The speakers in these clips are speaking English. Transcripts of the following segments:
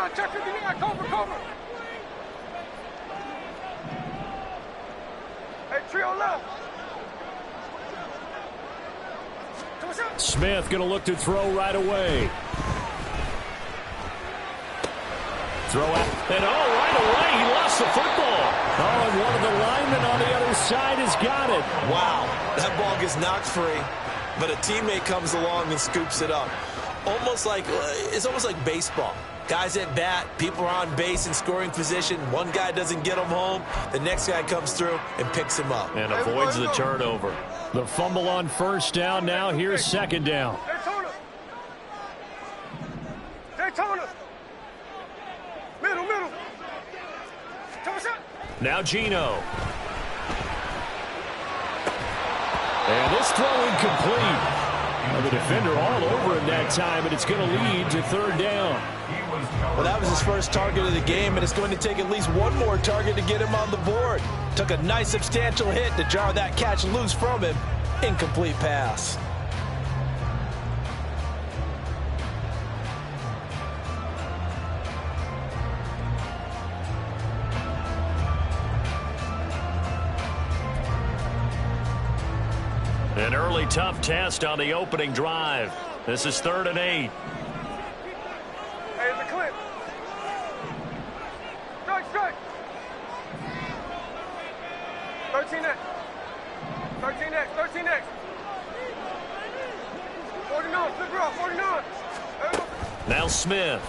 check 59, cover. Hey, trio left. Smith going to look to throw right away. Throw out. And right away, he lost the football. And one of the linemen on the other side has got it. Wow, that ball gets knocked free, but a teammate comes along and scoops it up. It's almost like baseball. Guys at bat, people are on base in scoring position. One guy doesn't get him home. The next guy comes through and picks him up. And avoids the turnover. The fumble on first down. Now here's second down. Daytona. Middle. Now Geno. And this throw incomplete. The defender all over him that time, and it's going to lead to third down. Well, that was his first target of the game, and it's going to take at least one more target to get him on the board. Took a nice substantial hit to jar that catch loose from him. Incomplete pass. An early tough test on the opening drive. This is 3rd and 8. Hey, it's a clip. Strike. 13X. 49, flip her off, 49. Now Smith.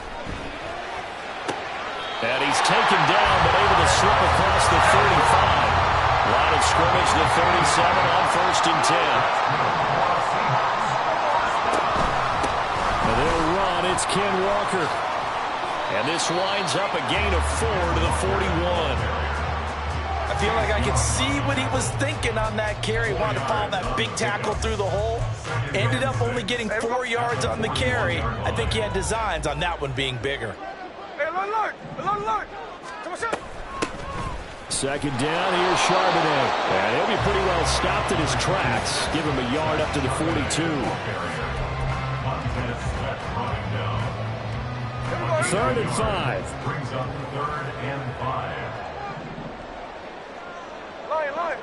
And he's taken down, but able to slip across the 35. Line of scrimmage, the 37 on 1st and 10. And they'll run. It's Ken Walker. And this winds up a gain of 4 to the 41. I feel like I could see what he was thinking on that carry. Wanted to follow that big tackle through the hole. Ended up only getting 4 yards on the carry. I think he had designs on that one being bigger. Hey, alert. Second down, here's Charbonnet. And he'll be pretty well stopped in his tracks. Give him a yard up to the 42. 3rd and 5. Brings up 3rd and 5. Line.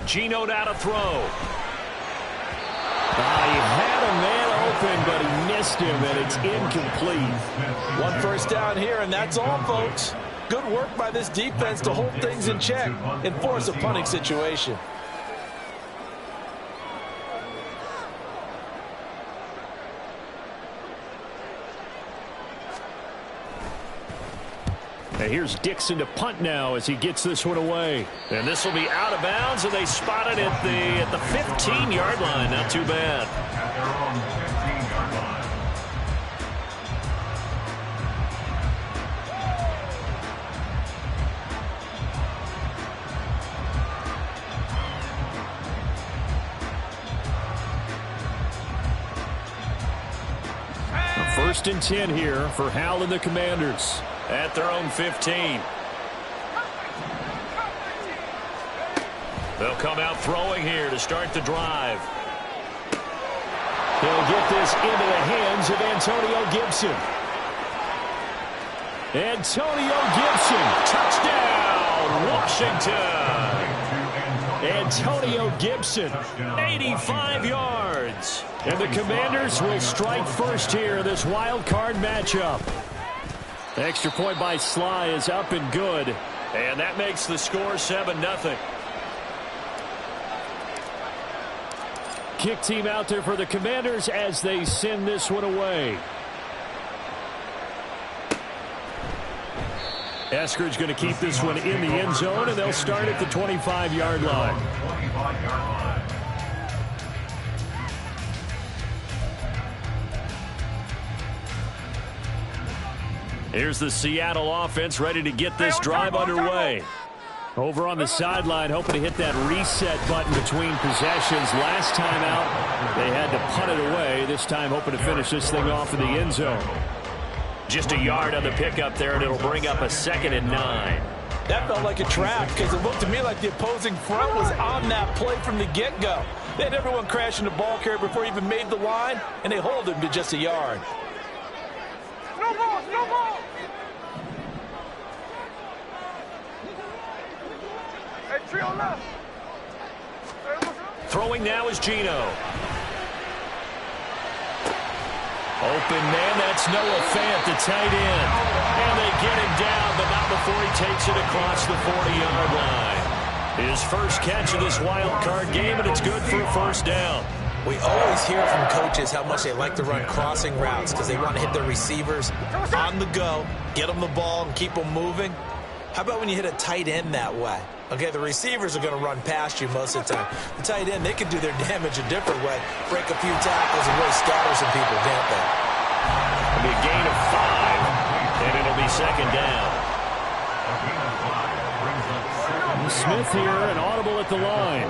Geno now to throw. He had a man open, but he missed him, and it's incomplete. One first down here, and that's all, folks. Good work by this defense to hold things in check and force a punting situation. And here's Dixon to punt now as he gets this one away. And this will be out of bounds, and they spot it at the 15-yard line. Not too bad. At their own 15-yard line. First and 10 here for Hal and the Commanders. At their own 15. They'll come out throwing here to start the drive. He'll get this into the hands of Antonio Gibson. Antonio Gibson, touchdown, Washington. Antonio Gibson, 85 yards. And the Commanders will strike first here in this wild card matchup. Extra point by Sly is up and good. And that makes the score 7-0. Kick team out there for the Commanders as they send this one away. Eskridge going to keep this one in the end zone, and they'll start at the 25-yard line. 25-yard line. Here's the Seattle offense ready to get this drive underway. Over on the sideline, hoping to hit that reset button between possessions. Last time out, they had to punt it away. This time, hoping to finish this thing off in the end zone. Just a yard on the pickup there, and it'll bring up a 2nd and 9. That felt like a trap because it looked to me like the opposing front was on that play from the get-go. They had everyone crashing the ball carrier before he even made the line, and they hold him to just a yard. No ball, no ball. Hey, trio left. Hey, what's up? Throwing now is Geno. Open man, that's Noah Fant, the tight end. And they get him down, but not before he takes it across the 40-yard line. His first catch of this wild card game, and it's good for a first down. We always hear from coaches how much they like to run crossing routes because they want to hit their receivers on the go, get them the ball, and keep them moving. How about when you hit a tight end that way? Okay, the receivers are going to run past you most of the time. The tight end, they can do their damage a different way, break a few tackles and really scatter some people, can't they? It'll be a gain of 5, and it'll be second down. Smith here, an audible at the line.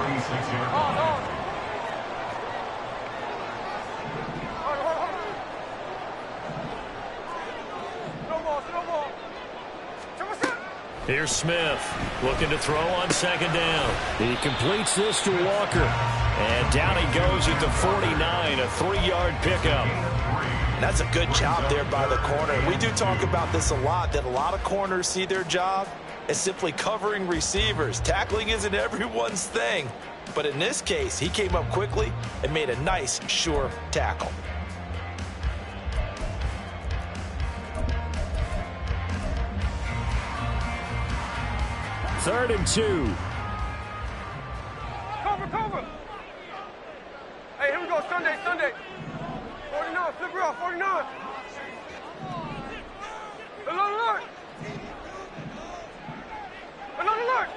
Here's Smith looking to throw on second down. He completes this to Walker. And down he goes at the 49, a 3-yard pickup. That's a good job there by the corner. We do talk about this a lot, that a lot of corners see their job as simply covering receivers. Tackling isn't everyone's thing. But in this case, he came up quickly and made a nice, sure tackle. Third and 2. Cover, cover. Hey, here we go. Sunday, Sunday. 49, flip it off, 49. Alert. Alert.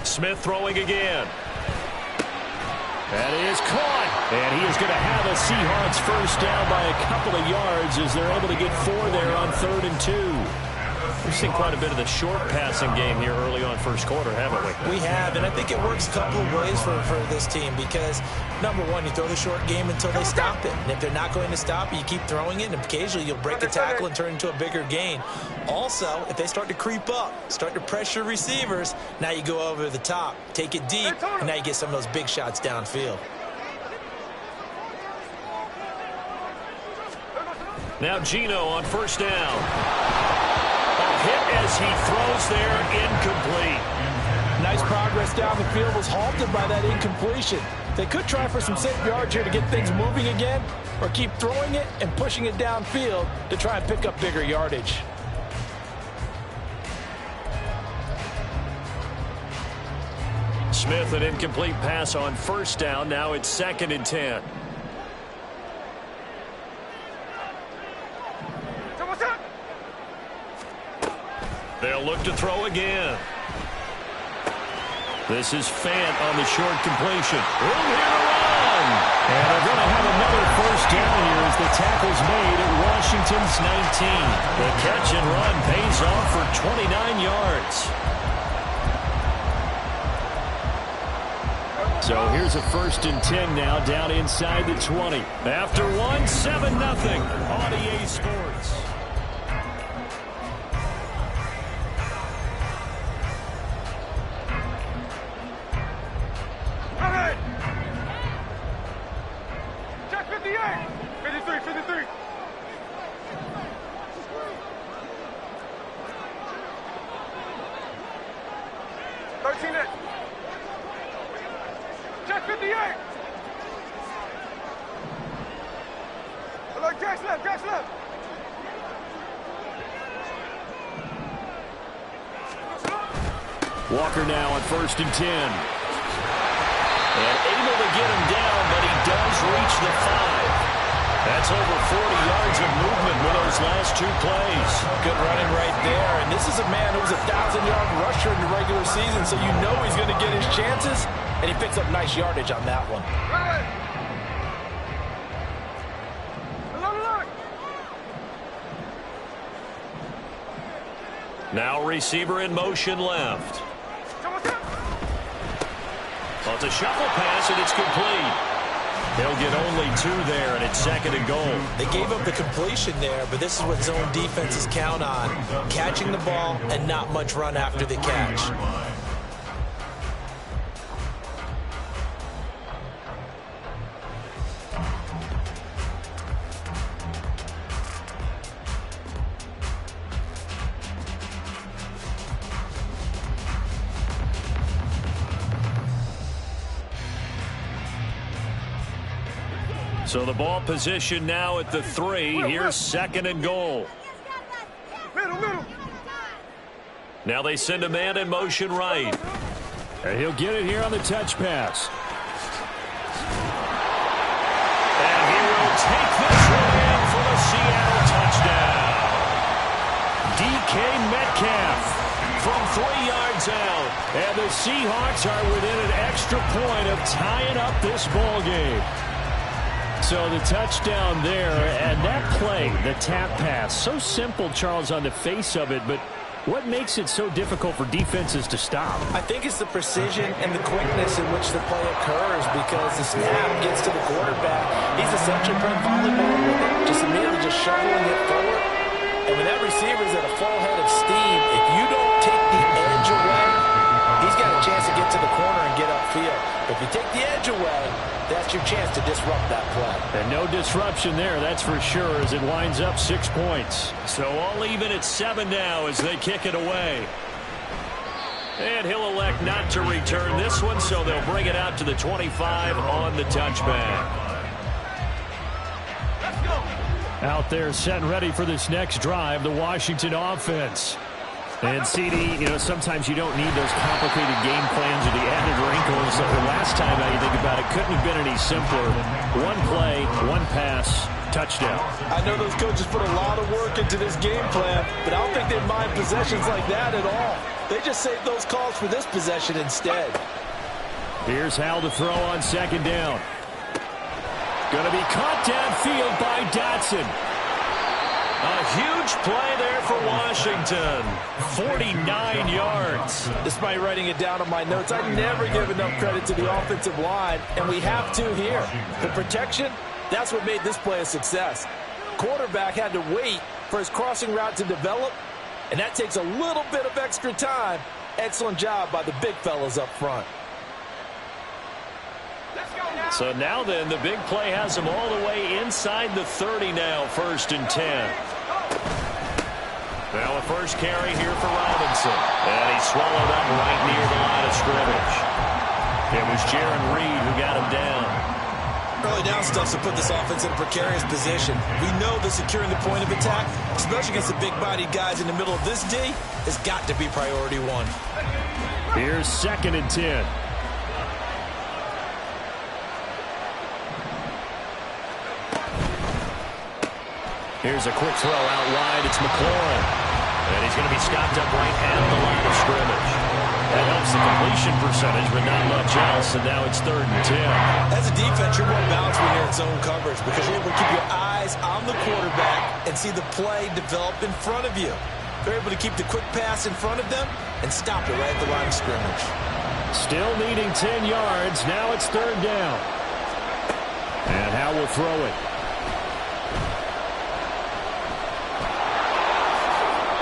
Smith throwing again. That is caught. And he is going to have a Seahawks first down by a couple of yards as they're able to get 4 there on 3rd and 2. We've seen quite a bit of the short passing game here early on first quarter, haven't we? We have, and I think it works a couple of ways for this team because, number one, you throw the short game until they stop it. And if they're not going to stop it, you keep throwing it, and occasionally you'll break a tackle and turn into a bigger gain. Also, if they start to creep up, start to pressure receivers, now you go over the top, take it deep, and now you get some of those big shots downfield. Now Geno on first down. A hit as he throws there, incomplete. Nice progress down the field, was halted by that incompletion. They could try for some safe yards here to get things moving again, or keep throwing it and pushing it downfield to try and pick up bigger yardage. Smith, an incomplete pass on first down. Now it's 2nd and 10. They'll look to throw again. This is Fant on the short completion. Room here to run. And they're going to have another first down here as the tackle's made at Washington's 19. The catch and run pays off for 29 yards. So here's a 1st and 10 now down inside the 20. After 7-0 on EA Sports. Check 58. 53. 13 it. Check 58. Look, Jack's left. Walker now on 1st and 10. And able to get him down, but he does reach the 5. That's over 40 yards of movement with those last 2 plays. Good running right there. And this is a man who was a 1,000-yard rusher in the regular season, so you know he's going to get his chances. And he picks up nice yardage on that one. Now receiver in motion left. Well, it's a shuffle pass, and it's complete. He'll get only 2 there, and it's 2nd and goal. They gave up the completion there, but this is what zone defenses count on. Catching the ball and not much run after the catch. So the ball position now at the 3. Here's 2nd and goal. Middle. Now they send a man in motion right. And he'll get it here on the touch pass. And he will take this one in for the Seattle touchdown. DK Metcalf from 3 yards out. And the Seahawks are within an extra point of tying up this ball game. So the touchdown there, and that play, the tap pass, so simple, Charles, on the face of it, but what makes it so difficult for defenses to stop? I think it's the precision and the quickness in which the play occurs, because the snap gets to the quarterback. He's essentially playing volleyball with it, immediately shoveling it forward. And when that receiver's at a full head of steam, if you don't take the edge away, he's got a chance to get to the corner and get upfield. But if you take the edge away, that's your chance to disrupt that play. And no disruption there, that's for sure, as it winds up 6 points. So all even at 7 now as they kick it away. And he'll elect not to return this one, so they'll bring it out to the 25 on the touchback. Out there set and ready for this next drive, the Washington offense. And CD, sometimes you don't need those complicated game plans or the added wrinkles. The last time now you think about it, couldn't have been any simpler. 1 play, 1 pass, touchdown. I know those coaches put a lot of work into this game plan, but I don't think they mind possessions like that at all. They just save those calls for this possession instead. Here's Hal to throw on 2nd down. Going to be caught downfield by Dotson. A huge play there for Washington. 49 yards. Despite writing it down on my notes, I never give enough credit to the offensive line, and we have to here. The protection, that's what made this play a success. Quarterback had to wait for his crossing route to develop, and that takes a little bit of extra time. Excellent job by the big fellas up front. So now then, the big play has them all the way inside the 30 now, 1st and 10. Now a first carry here for Robinson. And he's swallowed up right near the line of scrimmage. It was Jarran Reed who got him down. Early down stuff to put this offense in a precarious position. We know that securing the point of attack, especially against the big-bodied guys in the middle of this D, has got to be priority 1. Here's 2nd and 10. Here's a quick throw out wide. It's McLaurin. And he's going to be stopped up right at the line of scrimmage. That helps the completion percentage, but not much else. And now it's 3rd and 10. As a defense, you're more balanced when you're in zone coverage because you're able to keep your eyes on the quarterback and see the play develop in front of you. They're able to keep the quick pass in front of them and stop it right at the line of scrimmage. Still needing 10 yards. Now it's 3rd down. And Hal will throw it.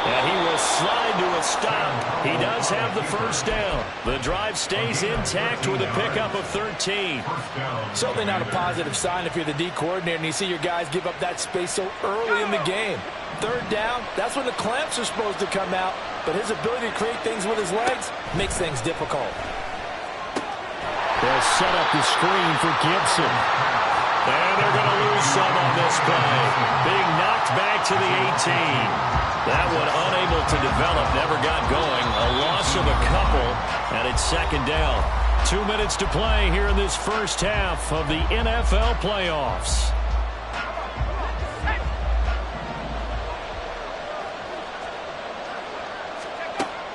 And he will slide to a stop. He does have the 1st down. The drive stays intact with a pickup of 13. Certainly not a positive sign if you're the D coordinator and you see your guys give up that space so early in the game. 3rd down, that's when the clamps are supposed to come out, but his ability to create things with his legs makes things difficult. They'll set up the screen for Gibson. And they're going to lose some on this play. Being knocked back to the 18. That one unable to develop, never got going. A loss of a couple, and it's 2nd down. 2 minutes to play here in this first half of the NFL playoffs.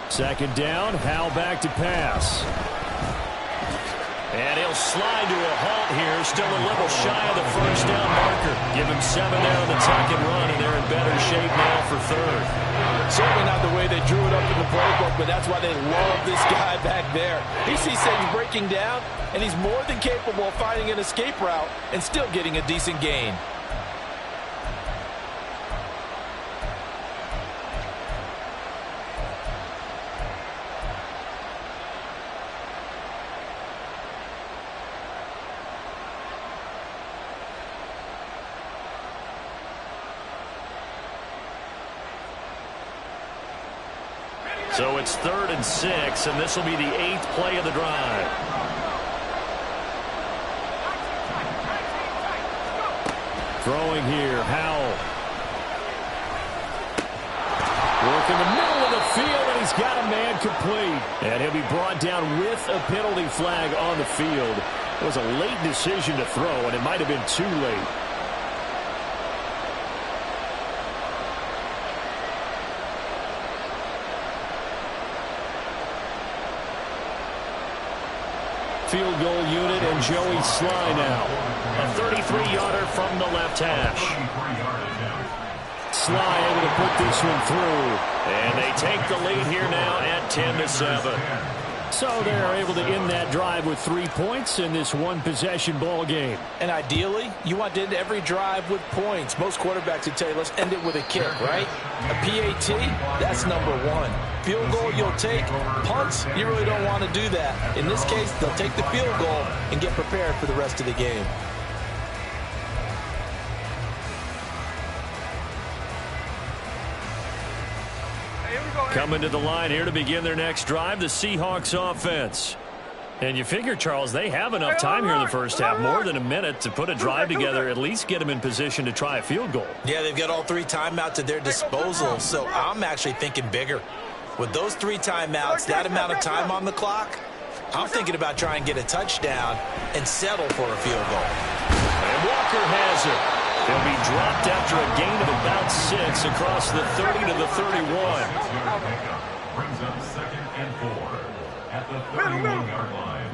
Second down, Hal back to pass. And he'll slide to a halt here. Still a little shy of the first down marker. Give him 7 there on the tuck and run, and they're in better shape now for third. Certainly not the way they drew it up in the playbook, but that's why they love this guy back there. He sees things breaking down, and he's more than capable of finding an escape route and still getting a decent gain. So it's 3rd and 6, and this will be the 8th play of the drive. Throwing here, Howell. Work in the middle of the field, and he's got a man complete. And he'll be brought down with a penalty flag on the field. It was a late decision to throw, and it might have been too late. Field goal unit and Joey Sly now. A 33-yarder from the left hash. Sly able to put this one through. And they take the lead here now at 10-7. So they're able to end that drive with 3 points in this one-possession ball game. And ideally, you want to end every drive with points. Most quarterbacks would tell you, let's end it with a kick, right? A PAT, that's number 1. Field goal you'll take. Punts, you really don't want to do that. In this case, they'll take the field goal and get prepared for the rest of the game. Coming to the line here to begin their next drive, the Seahawks offense. And you figure, Charles, they have enough time here in the first half, more than a minute, to put a drive together, at least get them in position to try a field goal. Yeah, they've got all 3 timeouts at their disposal, so I'm actually thinking bigger. With those 3 timeouts, that amount of time on the clock, I'm thinking about trying to get a touchdown and settle for a field goal. And Walker has it. He'll be dropped after a gain of about 6 across the 30 to the 31. Brings up 2nd and 4 at the 31-yard line.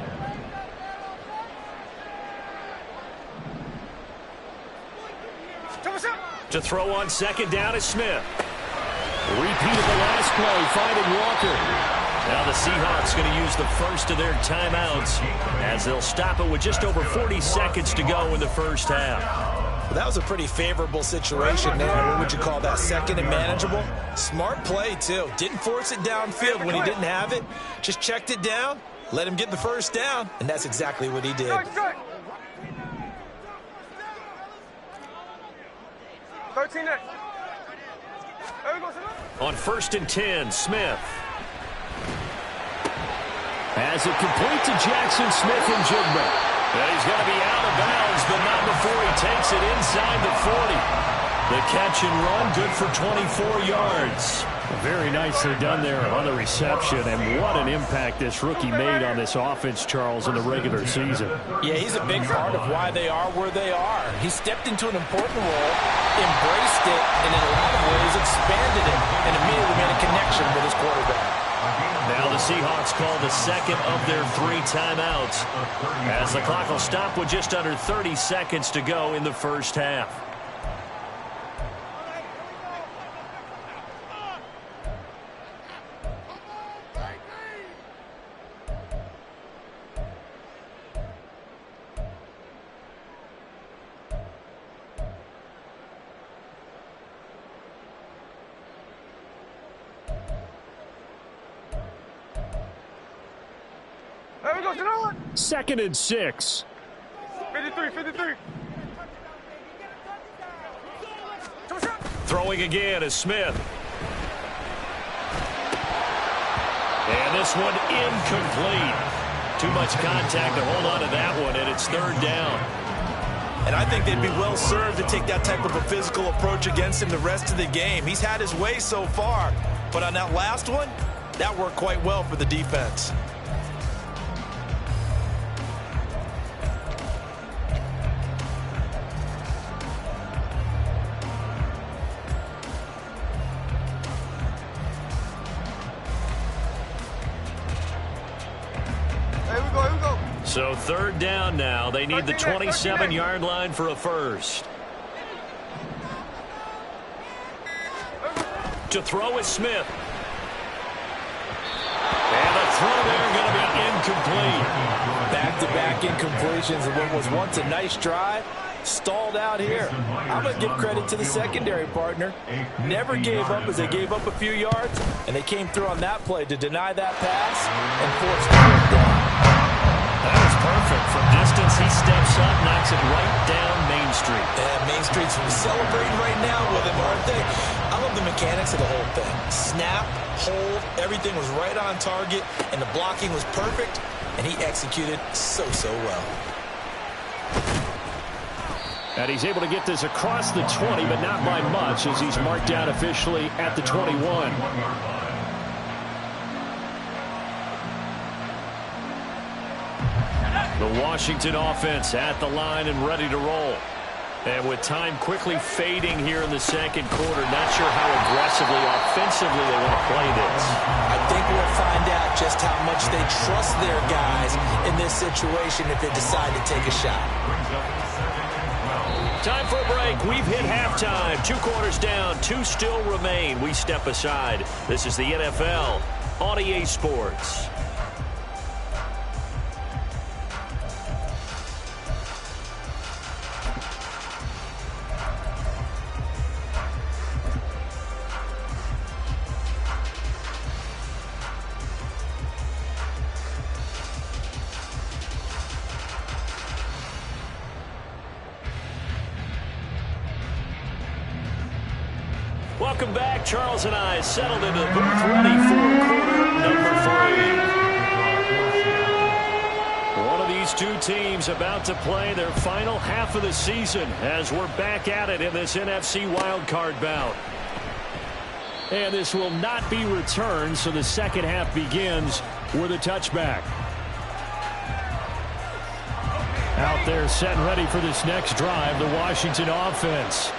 To throw on 2nd down is Smith. Repeat of the last play, finding Walker. Now the Seahawks going to use the first of their timeouts as they'll stop it with just over 40 seconds to go in the first half. Well, that was a pretty favorable situation there. What would you call that? 2nd and manageable? Smart play, too. Didn't force it downfield when he didn't have it. Just checked it down, let him get the first down, and that's exactly what he did. On 1st and 10, Smith. Has it complete to Jackson Smith-Njigba. And he's going to be out of bounds, but not before he takes it inside the 40. The catch and run, good for 24 yards. Very nicely done there on the reception, and what an impact this rookie made on this offense, Charles, in the regular season. Yeah, he's a big part of why they are where they are. He stepped into an important role, embraced it, and in a lot of ways expanded it, and immediately made a connection with his quarterback. Now the Seahawks call the 2nd of their 3 timeouts as the clock will stop with just under 30 seconds to go in the first half. There we go, Janelle. 2nd and 6. 53. Throwing again is Smith. And this one incomplete. Too much contact to hold on to that one, and it's 3rd down. And I think they'd be well served to take that type of a physical approach against him the rest of the game. He's had his way so far, but on that last one, that worked quite well for the defense. So third down now. They need the 27-yard line for a first. To throw is Smith. And the throw there going to be incomplete. Back-to-back incompletions of what was once a nice drive. Stalled out here. I'm going to give credit to the secondary partner. Never gave up as they gave up a few yards, and they came through on that play to deny that pass and force the fourth down. That was perfect. From distance, he steps up, knocks it right down Main Street. And Main Street's celebrating right now with him, aren't they? I love the mechanics of the whole thing. Snap, hold, everything was right on target, and the blocking was perfect, and he executed so well. And he's able to get this across the 20, but not by much, as he's marked down officially at the 21. The Washington offense at the line and ready to roll. And with time quickly fading here in the second quarter, not sure how aggressively, offensively they want to play this. I think we'll find out just how much they trust their guys in this situation if they decide to take a shot. Time for a break. We've hit halftime. 2 quarters down. 2 still remain. We step aside. This is the NFL on EA Sports. Welcome back. Charles and I settled into the booth, ready for quarter number 3. One of these two teams about to play their final half of the season as we're back at it in this NFC wildcard bout. And this will not be returned, so the second half begins with a touchback. Out there set and ready for this next drive, the Washington offense.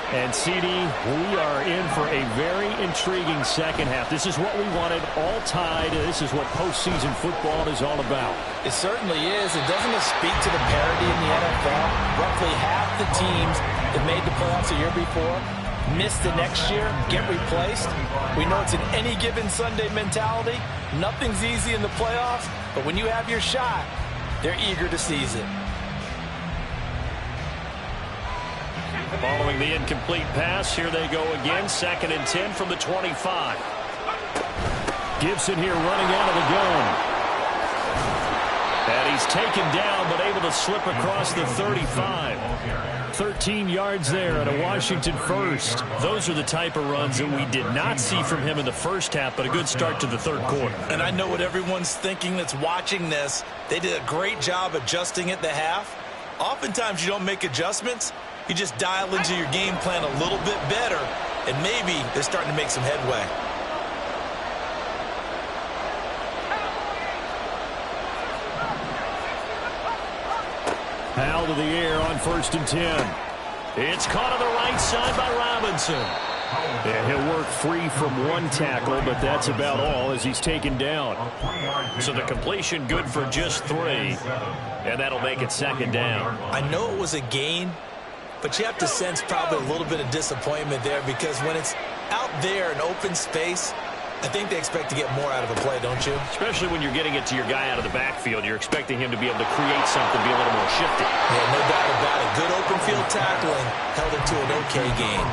And, CD, we are in for a very intriguing second half. This is what we wanted, all tied. This is what postseason football is all about. It certainly is. And doesn't it speak to the parity in the NFL? Roughly half the teams that made the playoffs a year before miss the next year, get replaced. We know it's an any given Sunday mentality. Nothing's easy in the playoffs, but when you have your shot, they're eager to seize it. Following the incomplete pass, here they go again. 2nd and 10 from the 25. Gibson here running out of the gun. And he's taken down, but able to slip across the 35. 13 yards there at a Washington first. Those are the type of runs that we did not see from him in the first half, but a good start to the third quarter. And I know what everyone's thinking that's watching this. They did a great job adjusting at the half. Oftentimes you don't make adjustments. You just dial into your game plan a little bit better, and maybe they're starting to make some headway. Howell to the air on 1st and 10. It's caught on the right side by Robinson. And he'll work free from one tackle, but that's about all as he's taken down. So the completion good for just 3, and that'll make it 2nd down. I know it was a gain, but you have to sense probably a little bit of disappointment there because when it's out there in open space, I think they expect to get more out of a play, don't you? Especially when you're getting it to your guy out of the backfield. You're expecting him to be able to create something, be a little more shifty. Yeah, no doubt about it. Good open field tackling held it to an okay gain.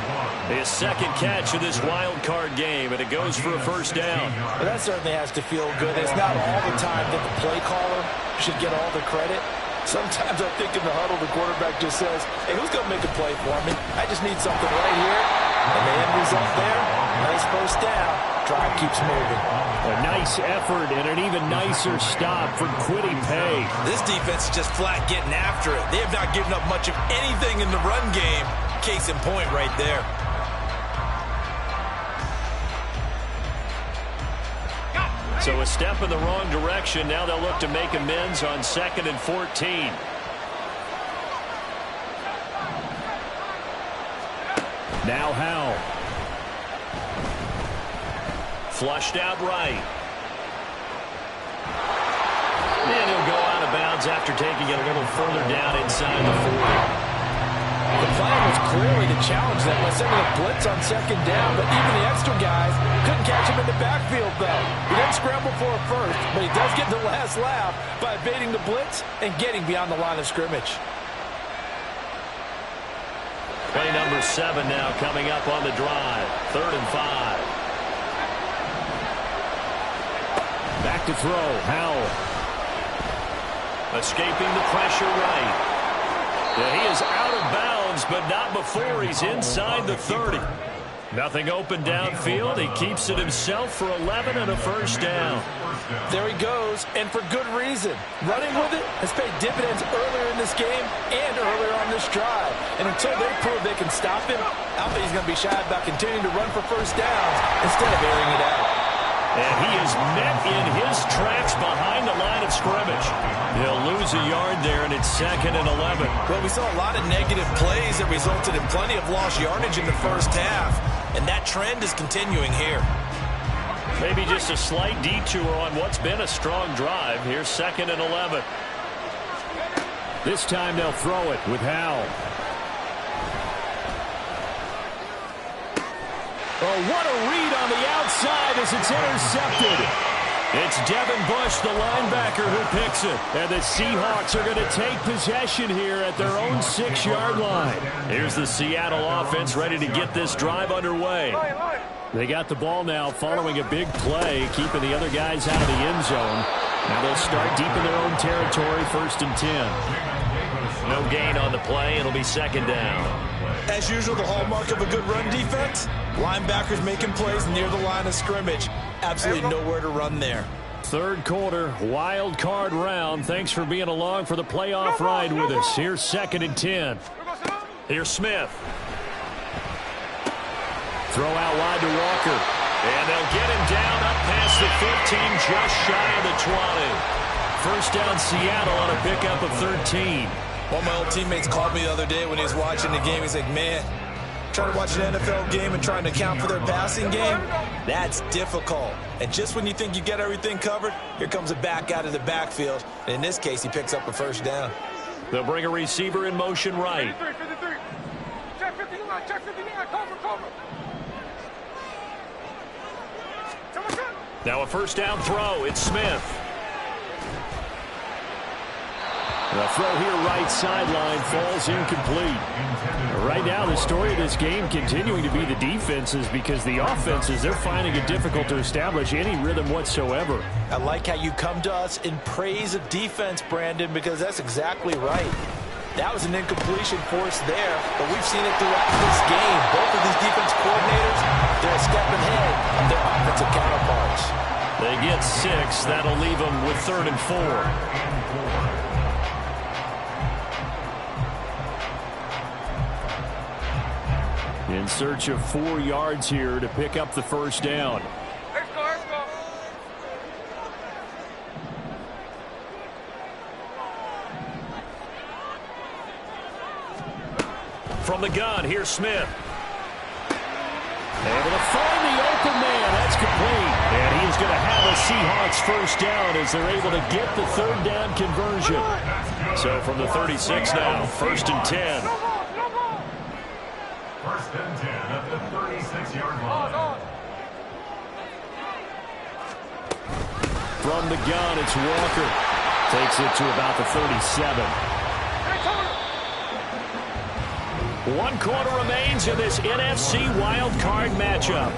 His 2nd catch of this wild card game, and it goes for a 1st down. Well, that certainly has to feel good. It's not all the time that the play caller should get all the credit. Sometimes I think in the huddle, the quarterback just says, hey, who's going to make a play for me? I just need something right here. And the end result there, nice 1st down. Drive keeps moving. A nice effort and an even nicer stop from Kwity Paye. This defense is just flat getting after it. They have not given up much of anything in the run game. Case in point right there. So a step in the wrong direction. Now they'll look to make amends on 2nd and 14. Now Howell. Flushed out right. And he'll go out of bounds downs after taking it a little further down inside the 40. The plan was clearly to challenge them by sending a blitz on second down, but even the extra guys couldn't catch him in the backfield, though. He didn't scramble for a first, but he does get the last laugh by evading the blitz and getting beyond the line of scrimmage. Play number 7 now coming up on the drive. 3rd and 5. Back to throw. Howell. Escaping the pressure right. Yeah, he is out of bounds, but not before he's inside the 30. Nothing open downfield. He keeps it himself for 11 and a first down. There he goes, and for good reason. Running with it has paid dividends earlier in this game and earlier on this drive. And until they prove they can stop him, I think he's going to be shy about continuing to run for first downs instead of airing it out. And he is met in his tracks behind the line of scrimmage. He'll lose a yard there, and it's 2nd and 11. Well, we saw a lot of negative plays that resulted in plenty of lost yardage in the first half, and that trend is continuing here. Maybe just a slight detour on what's been a strong drive. Here's 2nd and 11. This time they'll throw it with Howell. Oh, what a read on the outside as it's intercepted. It's Devin Bush, the linebacker, who picks it. And the Seahawks are going to take possession here at their own 6-yard line. Here's the Seattle offense ready to get this drive underway. They got the ball now following a big play, keeping the other guys out of the end zone. Now they'll start deep in their own territory, 1st and 10. No gain on the play. It'll be 2nd down. As usual, the hallmark of a good run defense, linebackers making plays near the line of scrimmage. Absolutely nowhere to run there. 3rd quarter, wild card round. Thanks for being along for the playoff ride with us. Here's 2nd and 10. Here's Smith. Throw out wide to Walker. And they'll get him down up past the 15, just shy of the 20. First down Seattle on a pickup of 13. One of my old teammates called me the other day when he was watching the game. He's like, man, trying to watch an NFL game and trying to account for their passing game, that's difficult. And just when you think you get everything covered, here comes a back out of the backfield. And in this case, he picks up a first down. They'll bring a receiver in motion right. 53. Check 59. Check 59. Cover. Now a first down throw. It's Smith. The throw here right sideline falls incomplete. Right now the story of this game continuing to be the defenses, because the offenses, they're finding it difficult to establish any rhythm whatsoever. I like how you come to us in praise of defense, Brandon, because that's exactly right. That was an incompletion forced there, but we've seen it throughout this game. Both of these defense coordinators, they're a step ahead of their offensive counterparts. They get 6. That'll leave them with 3rd and 4. In search of 4 yards here to pick up the first down. Let's go. From the gun, here's Smith. Able to find the open man. That's complete. And he is going to have a Seahawks first down as they're able to get the 3rd down conversion. So from the 36 now, 1st and 10. 1st and 10 at the 36-yard line. From the gun, it's Walker. Takes it to about the 37. 1 quarter remains in this NFC wild card matchup.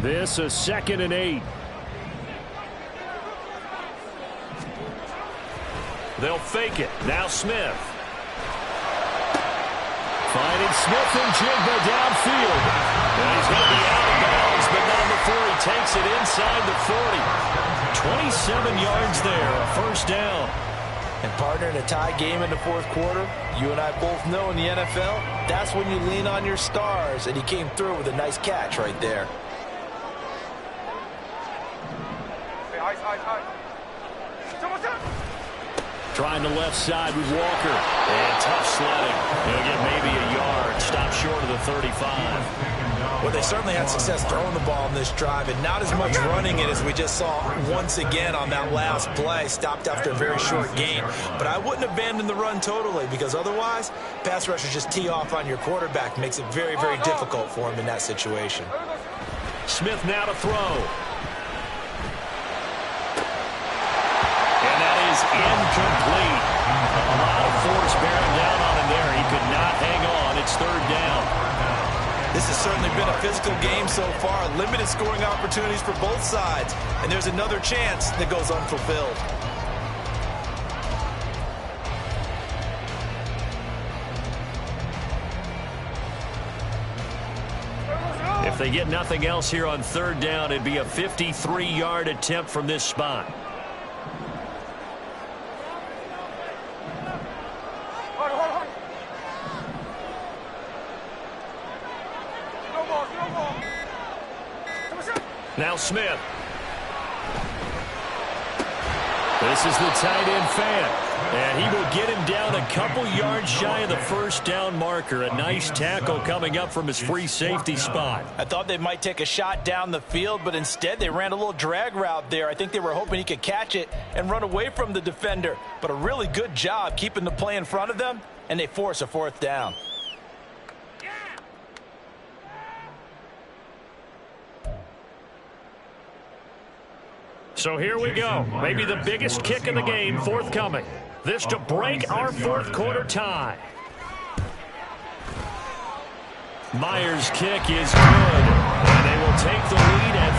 This a 2nd and 8. They'll fake it. Now Smith. Finding Smith and Jigba downfield. And he's going to be out of bounds, but not before he takes it inside the 40. 27 yards there, a first down. And partner, in a tie game in the 4th quarter, you and I both know in the NFL, that's when you lean on your stars, and he came through with a nice catch right there. Trying the left side with Walker. And tough sledding. He'll get maybe a yard. Stop short of the 35. Well, they certainly had success throwing the ball in this drive, and not as much running it as we just saw once again on that last play. Stopped after a very short gain. But I wouldn't abandon the run totally, because otherwise, pass rushers just tee off on your quarterback. Makes it very, very difficult for him in that situation. Smith now to throw. Incomplete. A lot of force bearing down on him there. He could not hang on. It's third down. This has certainly been a physical game so far. Limited scoring opportunities for both sides. And there's another chance that goes unfulfilled. If they get nothing else here on third down, it'd be a 53-yard attempt from this spot. Now Smith. This is the tight end fan. And he will get him down a couple yards shy of the first down marker. A nice tackle coming up from his free safety spot. I thought they might take a shot down the field, but instead they ran a little drag route there. I think they were hoping he could catch it and run away from the defender. But a really good job keeping the play in front of them, and they force a fourth down. So here we go. Maybe the biggest kick of the game forthcoming. This to break our fourth quarter tie. Myers' kick is good. And they will take the lead at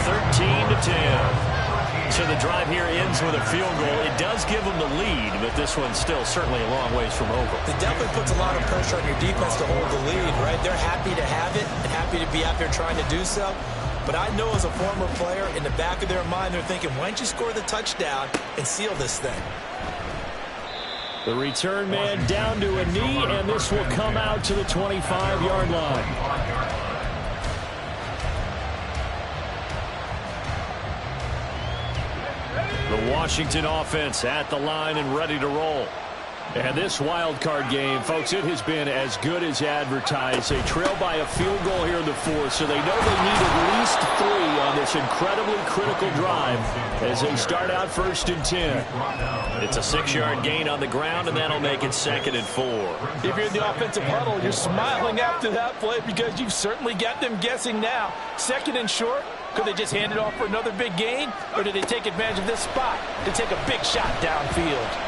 13-10. So the drive here ends with a field goal. It does give them the lead, but this one's still certainly a long ways from over. It definitely puts a lot of pressure on your defense to hold the lead, right? They're happy to have it and happy to be out there trying to do so. But I know as a former player, in the back of their mind, they're thinking, why don't you score the touchdown and seal this thing? The return man down to a knee, and this will come out to the 25-yard line. The Washington offense at the line and ready to roll. And this wild card game, folks, it has been as good as advertised. They trail by a field goal here in the fourth, so they know they need at least 3 on this incredibly critical drive as they start out 1st and 10. It's a 6-yard gain on the ground, and that'll make it 2nd and 4. If you're in the offensive huddle, you're smiling after that play because you've certainly got them guessing now. 2nd and short. Could they just hand it off for another big gain, or did they take advantage of this spot to take a big shot downfield?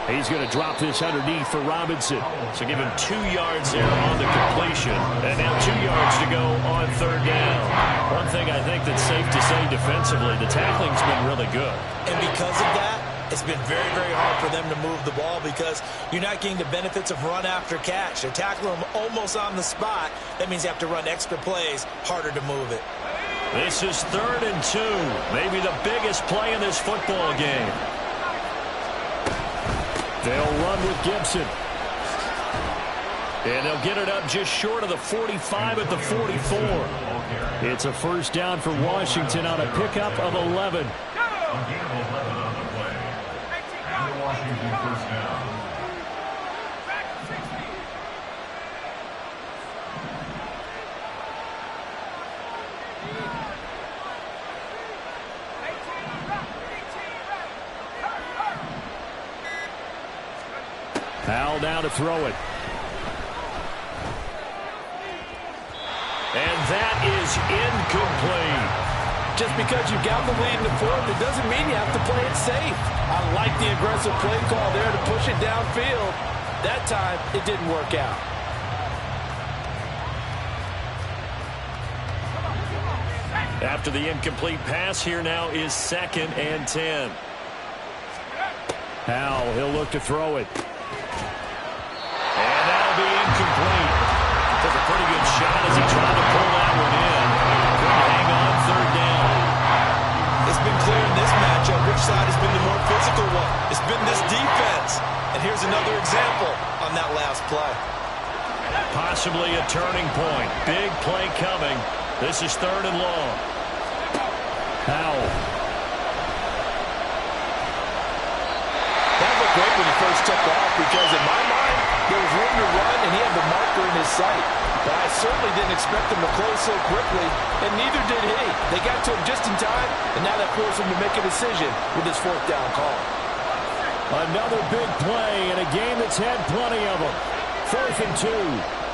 He's going to drop this underneath for Robinson. So give him 2 yards there on the completion. And now 2 yards to go on third down. One thing I think that's safe to say defensively, the tackling's been really good. And because of that, it's been very, very hard for them to move the ball because you're not getting the benefits of run after catch. They're tackling them almost on the spot. That means you have to run extra plays, harder to move it. This is 3rd and 2. Maybe the biggest play in this football game. They'll run with Gibson. And they'll get it up just short of the 45 at the 44. It's a first down for Washington on a pickup of 11. Washington first down. Powell down to throw it. And that is incomplete. Just because you got the lead in the fourth, it doesn't mean you have to play it safe. I like the aggressive play call there to push it downfield. That time, it didn't work out. After the incomplete pass, here now is 2nd and 10. Powell, he'll look to throw it. And that'll be incomplete. Took a pretty good shot as he tried to pull that one in. Couldn't hang on third down. It's been clear in this matchup which side has been the more physical one. It's been this defense. And here's another example on that last play. Possibly a turning point. Big play coming. This is 3rd and long. Powell. when he first took off because, in my mind, there was room to run, and he had the marker in his sight. But I certainly didn't expect him to close so quickly, and neither did he. They got to him just in time, and now that forced him to make a decision with his fourth down call. Another big play in a game that's had plenty of them. 4th and 2.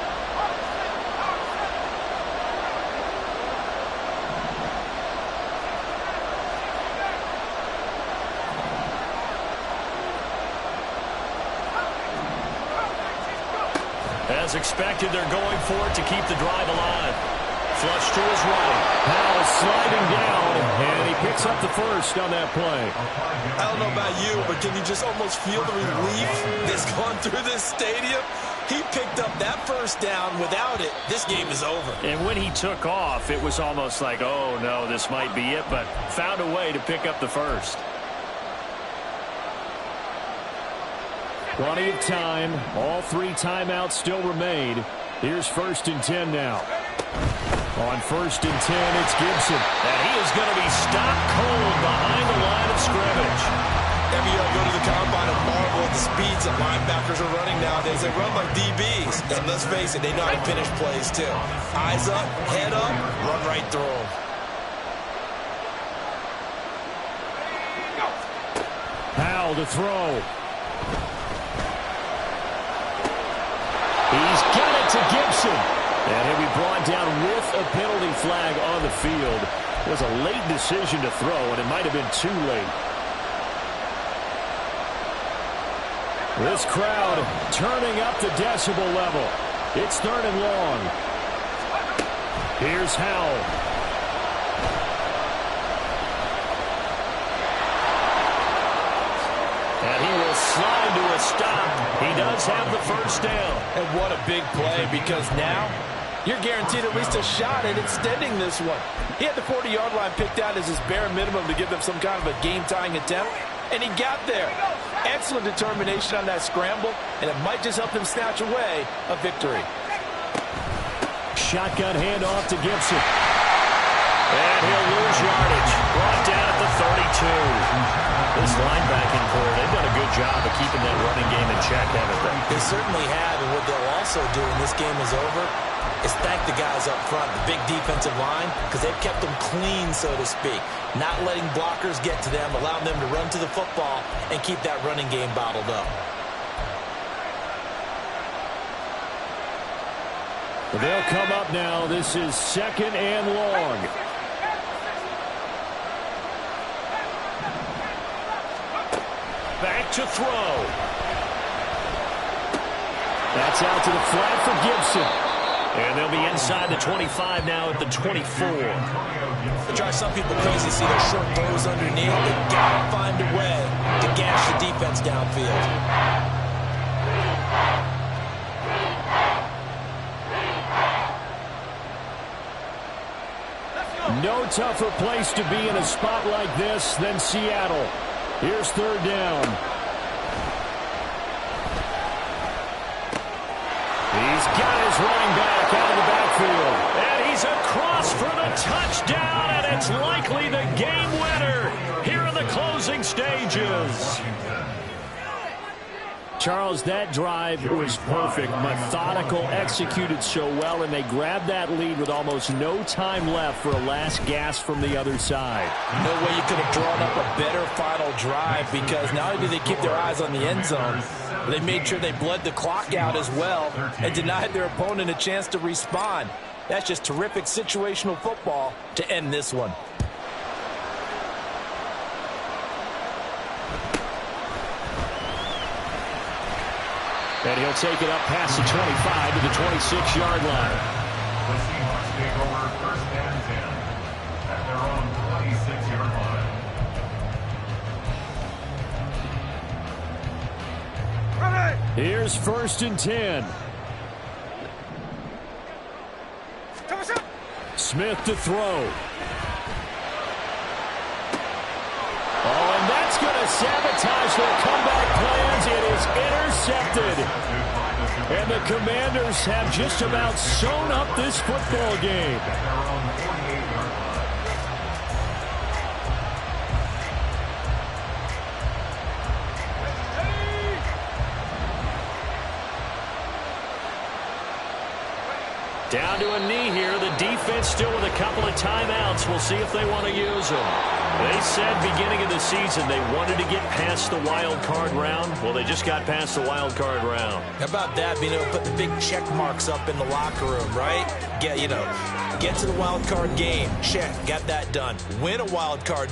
As expected, they're going for it to keep the drive alive. Flush to his right. Powell sliding down, and he picks up the first on that play. I don't know about you, but can you just almost feel the relief that's gone through this stadium? He picked up that first down. Without it, this game is over. And when he took off, it was almost like, oh, no, this might be it, but found a way to pick up the first. Plenty of time. All 3 timeouts still remain. Here's 1st and 10 now. On 1st and 10, it's Gibson. And he is going to be stopped cold behind the line of scrimmage. Every year I go to the combine and marvel at the speeds that linebackers are running nowadays. They run like DBs. And let's face it, they know how to finish plays too. Eyes up, head up, run right through them. Powell to throw. He's got it to Gibson. And he'll be brought down with a penalty flag on the field. It was a late decision to throw, and it might have been too late. This crowd turning up the decibel level. It's 3rd and long. Here's Howell. And he will slide to a stop. He does have the first down. And what a big play, because now you're guaranteed at least a shot at extending this one. He had the 40-yard line picked out as his bare minimum to give them some kind of a game-tying attempt, and he got there. Excellent determination on that scramble, and it might just help him snatch away a victory. Shotgun handoff to Gibson. And he'll lose yardage. Brought down at the 32. This linebacking core, they've done a good job of keeping that running game in check, haven't they? They certainly have, and what they'll also do when this game is over is thank the guys up front, the big defensive line, because they've kept them clean, so to speak. Not letting blockers get to them, allowing them to run to the football and keep that running game bottled up. They'll come up now. This is 2nd and long. Back to throw. That's out to the flat for Gibson. And they'll be inside the 25 now at the 24. It drives some people crazy to see those short throws underneath. They've got to find a way to gash the defense downfield. No tougher place to be in a spot like this than Seattle. Here's 3rd down. He's got his running back out of the backfield. And he's across for the touchdown, and it's likely the game winner here in the closing stages. Charles, that drive was perfect, methodical, executed so well, and they grabbed that lead with almost no time left for a last gasp from the other side. No way you could have drawn up a better final drive, because not only did they keep their eyes on the end zone, they made sure they bled the clock out as well and denied their opponent a chance to respond. That's just terrific situational football to end this one. And he'll take it up past the 25 to the 26-yard line. The Seahawks take over 1st and 10 at their own 26-yard line. Ready. Here's 1st and 10. Smith to throw. Oh, and that's going to sabotage their comeback plans. It is intercepted. And the Commanders have just about sewn up this football game. Down to a knee here. The defense still with a couple of timeouts. We'll see if they want to use them. They said beginning of the season they wanted to get past the wild card round. Well, they just got past the wild card round. How about that? Being able to put the big check marks up in the locker room, right? Get to the wild card game. Check. Got that done. Win a wild card